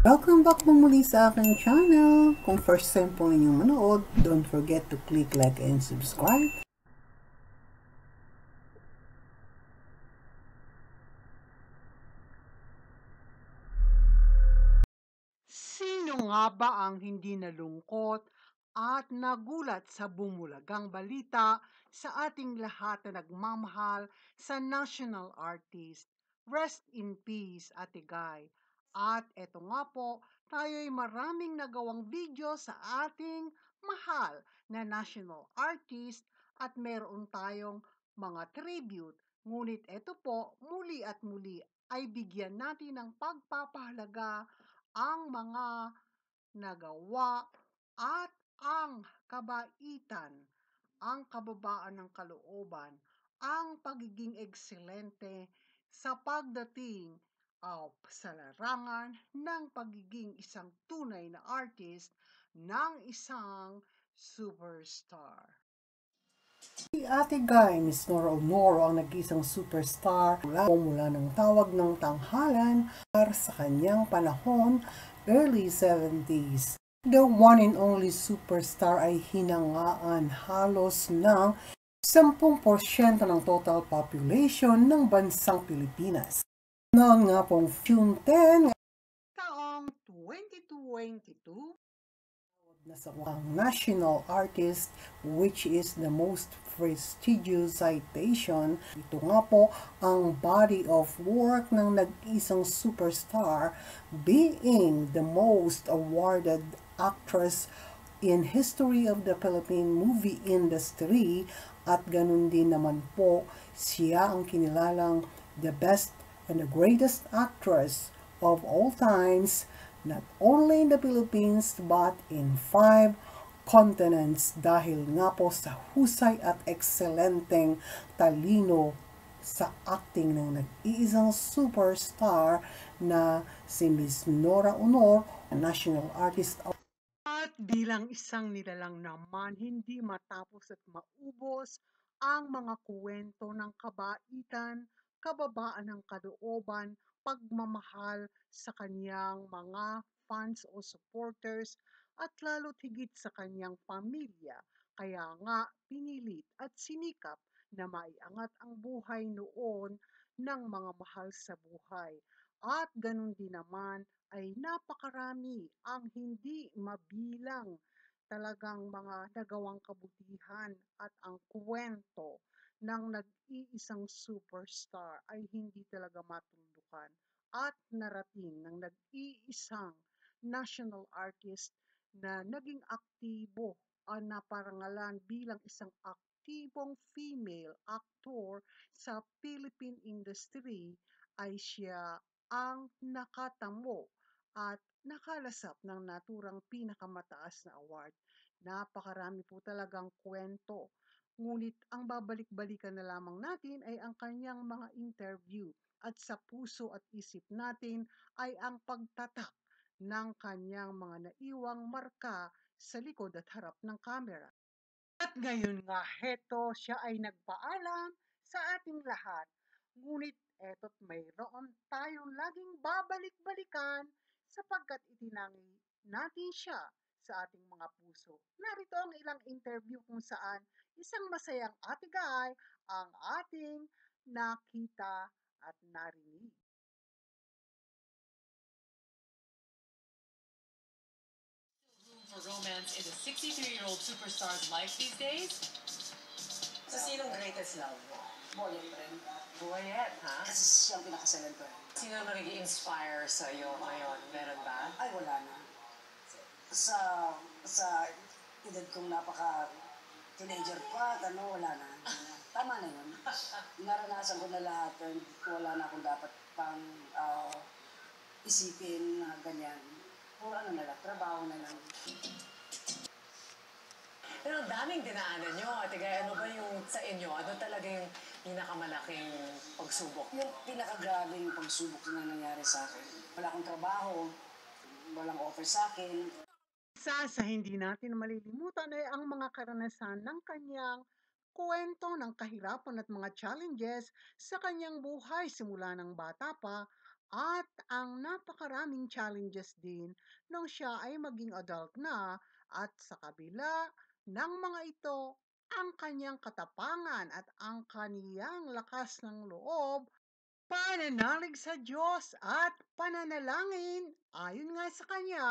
Welcome back po muli sa aking channel. Kung first time po inyong manood, don't forget to click like and subscribe. Sino nga ba ang hindi nalungkot at nagulat sa bumulagang balita sa ating lahat na nagmamahal sa national artist? Rest in peace, Ate Guy. At eto nga po, tayo'y maraming nagawang video sa ating mahal na national artist at meron tayong mga tribute. Ngunit eto po, muli at muli ay bigyan natin ng pagpapahalaga ang mga nagawa at ang kabaitan, ang kababaan ng kalooban, ang pagiging ekselente sa pagdating sa larangan ng pagiging isang tunay na artist ng isang superstar. Si Ate Guy, Miss Nora Honoro ang nag-isang superstar mula ng tawag ng tanghalan sa kanyang panahon, early 70s. The one and only superstar ay hinangaan halos ng 10% ng total population ng bansang Pilipinas. Noon nga pong June 10, Taong 2022, na sa national artist, which is the most prestigious citation. Ito nga po ang body of work ng nag-isang superstar, being the most awarded actress in history of the Philippine movie industry, at ganun din naman po siya ang kinilalang the best and the greatest actress of all times, not only in the Philippines but in 5 continents, dahil nga po sa husay at ekselenteng talino sa acting ng nag-iisang superstar na si Miss Nora Honor, national artist. At bilang isang nilalang naman, hindi matapos at maubos ang mga kwento ng kabaitan, kababaan ng kalooban, pagmamahal sa kanyang mga fans o supporters at lalo't higit sa kanyang pamilya. Kaya nga pinilit at sinikap na maiangat ang buhay noon ng mga mahal sa buhay. At ganun din naman ay napakarami ang hindi mabilang talagang mga nagawang kabutihan at ang kwento ng nag-iisang superstar ay hindi talaga matulukan at narating ng nag-iisang national artist na naging aktibo na parangalan bilang isang aktibong female actor sa Philippine industry ay siya ang nakatamo at nakalasap ng naturang pinakamataas na award. Napakarami po talagang kwento. Ngunit ang babalik-balikan na lamang natin ay ang kanyang mga interview at sa puso at isip natin ay ang pagtatak ng kanyang mga naiwang marka sa likod at harap ng kamera. At ngayon nga, heto siya ay nagpaalam sa ating lahat. Ngunit eto't mayroon tayong laging babalik-balikan sapagkat itinangi natin siya sa ating mga puso. Narito ang ilang interview kung saan isang masayang ate guy ang ating nakita at narinig. For romance in the 63-year-old superstar's life these days? So, sinong greatest love mo? Boyfriend. Boyet, ha? Kasi siya ang pinakasalan ko. Sino nag-inspire sa'yo ngayon? Meron ba? Ay, wala na. Sa edad kong napaka-teenager pa, wala na. Tama na yun. Naranasan ko na lahat. Wala na akong dapat pang isipin na ganyan. Puro ano na lang, trabaho na lang. Pero ang daming dinaanan nyo. Ate Gay, ano ba yung sa inyo? Ano talaga yung pinakamalaking pagsubok? Yung pinakagrabing pagsubok na nangyari sa akin. Wala akong trabaho, walang offer sa akin. Isa sa hindi natin malilimutan ay ang mga karanasan ng kanyang kwento ng kahirapan at mga challenges sa kanyang buhay simula ng bata pa at ang napakaraming challenges din nang siya ay maging adult na at sa kabila ng mga ito, ang kanyang katapangan at ang kaniyang lakas ng loob, pananalig sa Diyos at pananalangin ayon nga sa kanya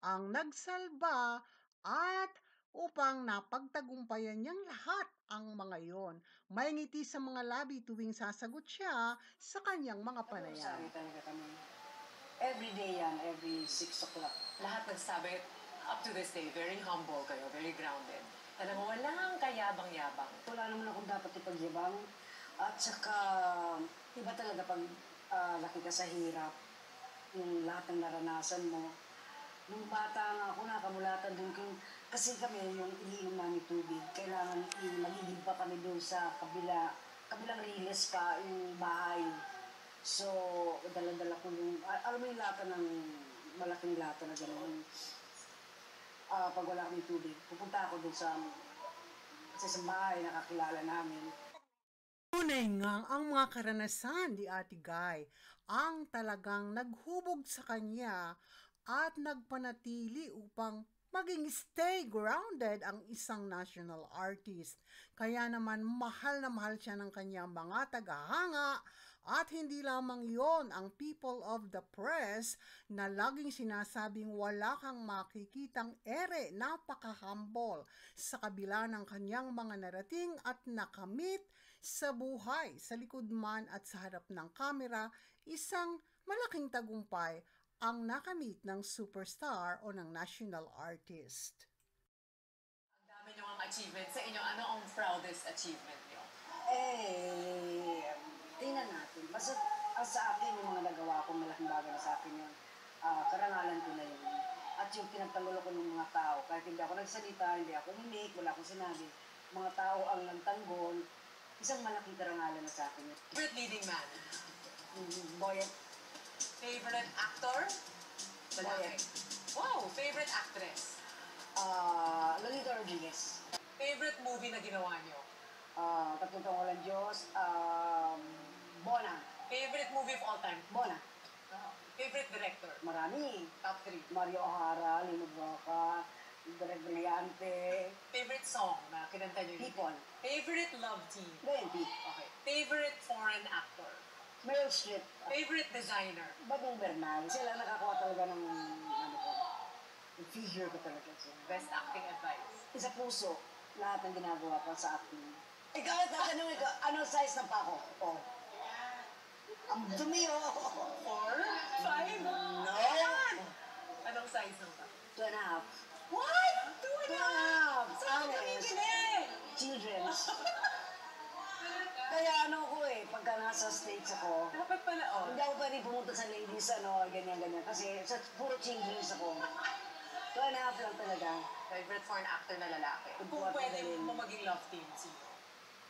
ang nagsalba at upang napagtagumpayan niyang lahat ang mga yon. May ngiti sa mga labi tuwing sasagot siya sa kanyang mga panayam. Nag-rosary talaga kami. Every day yan, every 6 o'clock. Lahat nagsabi, up to this day, very humble kayo, very grounded. Talagang walang kayabang-yabang. Wala naman akong dapat ipagyabang. At saka, iba talaga pag laki ka sa hirap, yung lahat ng naranasan mo. Nung bata nga ako, nakamulatan din ko. Kasi kami, yung iniinom namin tubig, kailangan magiging pa kami doon sa kabilang riles pa, yung bahay. So, dala-dala ko yung, alam mo yung lata ng, malaking lata na gano'n. Pag wala kaming tubig, pupunta ako doon sa bahay, nakakilala namin. Tunay ngang ang mga karanasan ni Ate Guy ang talagang naghubog sa kanya at nagpanatili upang maging stay grounded ang isang national artist. Kaya naman mahal na mahal siya ng kanyang mga tagahanga at hindi lamang yon ang people of the press na laging sinasabing wala kang makikitang ere, napaka-humble sa kabila ng kanyang mga narating at nakamit sa buhay, sa likod man at sa harap ng kamera, isang malaking tagumpay ang nakamit ng superstar o ng national artist. Ang dami nyo ang achievement sa inyo. Ano ang proudest achievement nyo? Tingnan natin. Basta sa akin, yung mga nagawa ko, malaking bagay na sa akin yun. Karangalan ko na yun. At yung pinagtanggol ko ng mga tao, kahit hindi ako nagsalita, hindi ako humik, wala akong sinabi, mga tao ang nagtanggol, isang malaking karangalan na sa akin yun. Favorite leading man? Boyet, Favorite actor? Lalaki. Wow! Favorite actress? Lolita Rodriguez, Favorite movie na ginawa nyo? Tatlong Taong Walang Diyos, Bona, Favorite movie of all time? Bona, Favorite director? marami. Top 3. Mario O'Hara, Lino Broca, Direk Brillante, Favorite song na kinanta nyo? People, Favorite love team? Benti, Okay. Favorite foreign actor? Meryl Streep, Favorite designer? Bagong Bernal. Sila nakakuha talaga ng, yung figure ko talaga siya. Best acting advice? Sa puso, lahat ng ginagawa ko sa acting. Ikaw, tatanungin ko, ano size na pa ako? Oh. Ang dumi, oh. 4? 5? No! Anong size nung ka? 2.5. What? 2 and a half? Saan ka Honest. bibili? Children's. Kaya ano ko pagka nasa States ako, Dapat pala, oh. hindi ako pwede pumunta sa ladies, ganyan-ganyan. Kasi sa puro children's ako. 2.5 lang talaga. Favorite foreign actor na lalaki. Kung Kung buhat pwede ka din. mo maging love team, sino?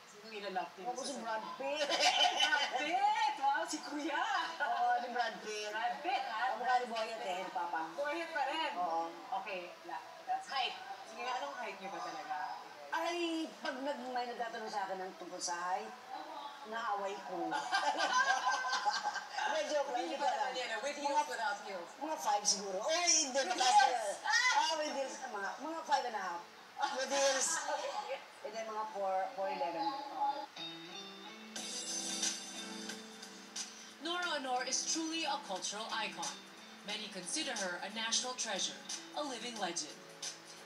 Sino ila-love team? Ako si Brad Pitt. Brad Pitt! Wow, si Kuya! Oo, ni Brad Pitt. Brad Pitt, ha? Ang mukha ni Boyet ni Papa. Boyet pa rin. Oo. Okay, that's height. Sige, anong height niyo ba talaga? Ay, pag may nagtatanong sa akin ng tungkol sa height, naaway ko. Hindi, joke lang. Hindi Joke ba naman lang. yan? With heels, without heels? Mga 5 siguro. Oy, hindi. With Mataas na heels! yan. With heels. Mga 5.5. With heels. And then mga 4'11". Nora Honor is truly a cultural icon. Many consider her a national treasure, a living legend.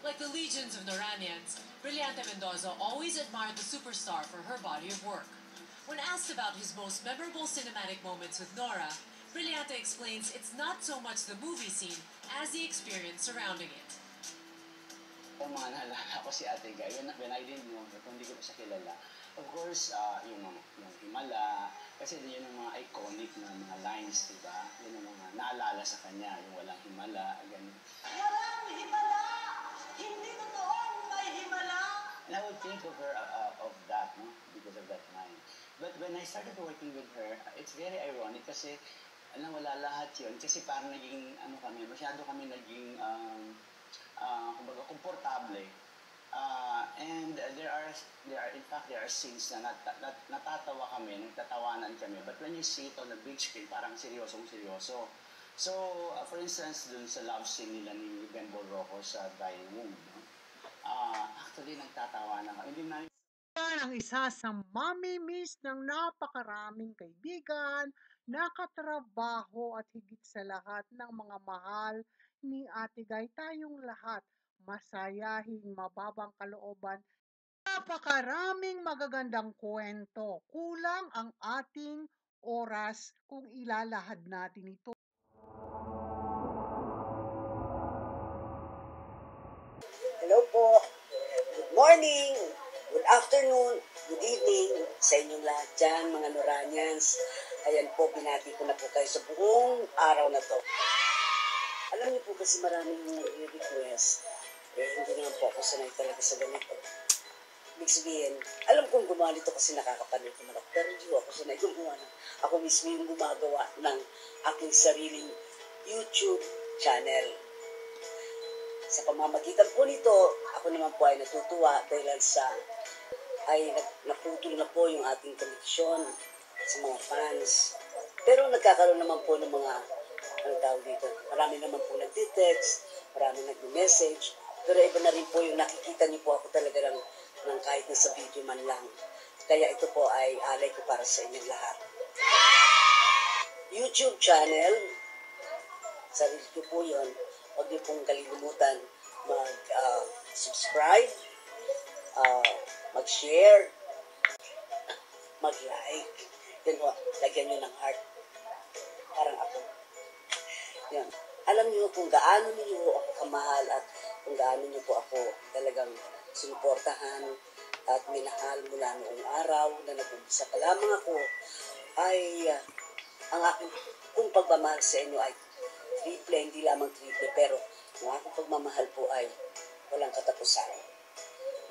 Like the legions of Noranians, Brillante Mendoza always admired the superstar for her body of work. When asked about his most memorable cinematic moments with Nora, Brillante explains it's not so much the movie scene as the experience surrounding it. Ang mga naalala ko si Ate Guy, when I didn't know her, kung hindi ko pa siya kilala, of course, yung Himala, kasi yun ang mga iconic na mga lines, di ba? Yun ang mga naalala sa kanya, yung walang himala, ganun. Walang himala! Hindi totoong may himala! And I would think of her of that, no? Because of that line. But when I started working with her, it's very ironic kasi wala lahat yun. Kasi parang naging, masyado kami naging, kumbaga, komportable And there are scenes na natatawa kami, nagtatawanan kami. But when you see it on the big screen, parang seryosong-seryoso. So, for instance, dun sa love scene nila ni Benbol Rocco sa Dying Womb, no? Actually, nagtatawanan kami. Hindi namin Yan ang isa sa mamimiss ng napakaraming kaibigan, nakatrabaho at higit sa lahat ng mga mahal ni Ate Guy. Tayong lahat masayahin, mababang kalooban. Napakaraming magagandang kwento. Kulang ang ating oras kung ilalahad natin ito. Hello po. Good morning. Good afternoon. Good evening sa inyong lahat dyan, mga Noranians. Ayan po, binati ko na po kayo sa buong araw na to. Alam niyo po kasi maraming nag-request. Hindi naman po ako sanay talaga sa ganito. Ibig sabihin, alam kong gumawa nito kasi nakakapanood naman ako. Pero hindi ako sanay gumawa na. Ako mismo yung gumagawa ng aking sariling YouTube channel. Sa pamamagitan po nito, ako naman po ay natutuwa dahil naputol na po yung ating koneksyon sa mga fans. Pero nagkakaroon naman po ng mga, marami naman po nagtitext, marami nag-message, pero iba na rin po yung nakikita niyo po ako talaga ng kahit na sa video man lang. Kaya ito po ay alay ko para sa inyong lahat. YouTube channel, sarili ko po yun. Huwag niyo pong kalilimutan mag-subscribe, mag-share, mag-like. Yan o, lagyan nyo ng heart. Parang ako. Yan. Alam niyo kung gaano niyo ako kamahal at kung gaano niyo po ako talagang sinuportahan at minahal mula noong araw na nag-umpisa pa lamang ako ay ang aking kung pagmamahal sa inyo ay triple, hindi lamang triple, pero ang aking pagmamahal po ay walang katapusan.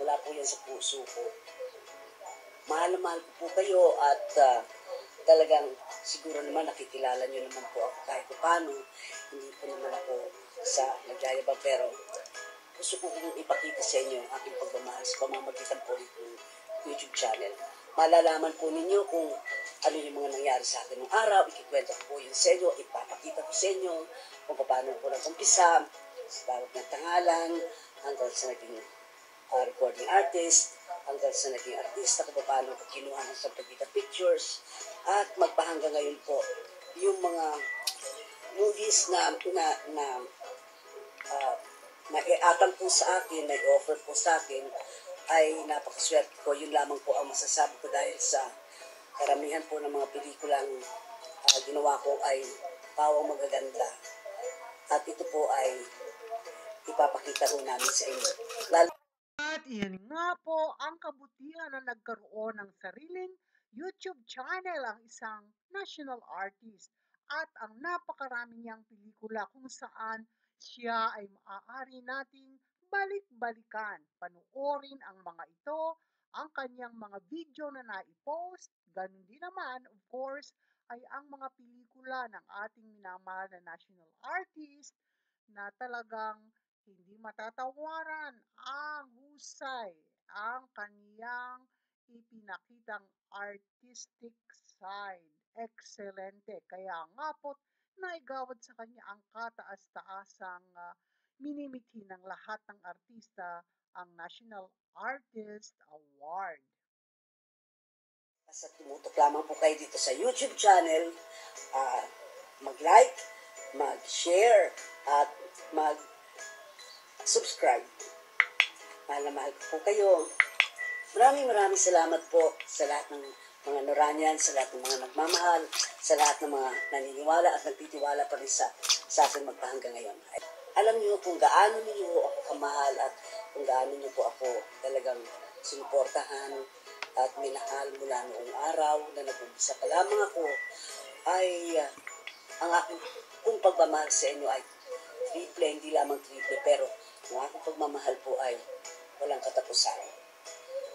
Wala po yan sa puso ko. Mahal na mahal ko po kayo at talagang siguro naman nakikilala nyo naman po ako kahit paano. Hindi po naman ako sa nagyayabang, pero gusto ko kong ipakita sa inyo ang aking pagmamahal sa pamamagitan po ng YouTube channel. Malalaman po ninyo kung ano yung mga nangyari sa akin ng araw, ikikwento ko po yun sa inyo, ipapakita ko sa inyo kung paano ko nag-umpisa, sa bawat ng tangalan, hanggang sa naging recording artist, hanggang sa naging artista, kung paano ko kinuha ng sa pictures, at magpahanggang ngayon po yung mga movies na naiatang po sa akin, na i-offer po sa akin, ay napakaswerte ko. Yun lamang po ang masasabi ko dahil sa karamihan po ng mga pelikulang ginawa ko ay pawang magaganda. At ito po ay ipapakita ko namin sa inyo. At iyan nga po ang kabutihan na nagkaroon ng sariling YouTube channel ang isang national artist at ang napakarami niyang pelikula kung saan siya ay maaari nating balik-balikan. Panoorin ang mga ito, ang kanyang mga video na naipost, ganun din naman, of course, ay ang mga pelikula ng ating minamahal na national artist na talagang hindi matatawaran ang husay, ang kaniyang ipinakitang artistic side. Excelente. Kaya nga po, naigawad sa kanya ang kataas-taasang minimithi ng lahat ng artista, ang National Artist Award. Sa tumutok lamang po kayo dito sa YouTube channel, mag-like, mag-share, at mag-subscribe. Mahal na mahal ko po kayo. Maraming salamat po sa lahat ng mga Noranians, sa lahat ng mga nagmamahal, sa lahat ng mga naniniwala at nagtitiwala pa rin sa akin magpahanggang ngayon. Alam niyo kung gaano niyo ako kamahal at kung gaano niyo po ako talagang sinuportahan at minahal mula noong araw na nag-umpisa pa lamang ako, ay ang aking kung pagmamahal sa inyo ay triple, hindi lamang triple, pero ang aking pagmamahal po ay walang katapusan.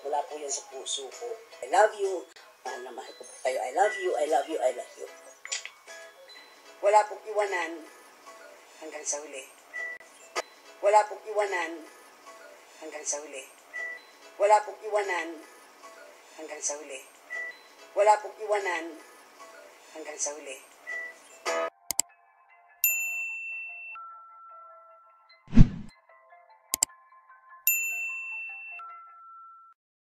Wala po yan sa puso ko. I love you. Mahal na mahal ko po kayo. I love you, I love you, I love you. Wala pong iwanan hanggang sa huli. Wala pong iwanan hanggang hanggang sa huli. Wala pong iwanan hanggang sa huli. Wala pong iwanan hanggang sa huli.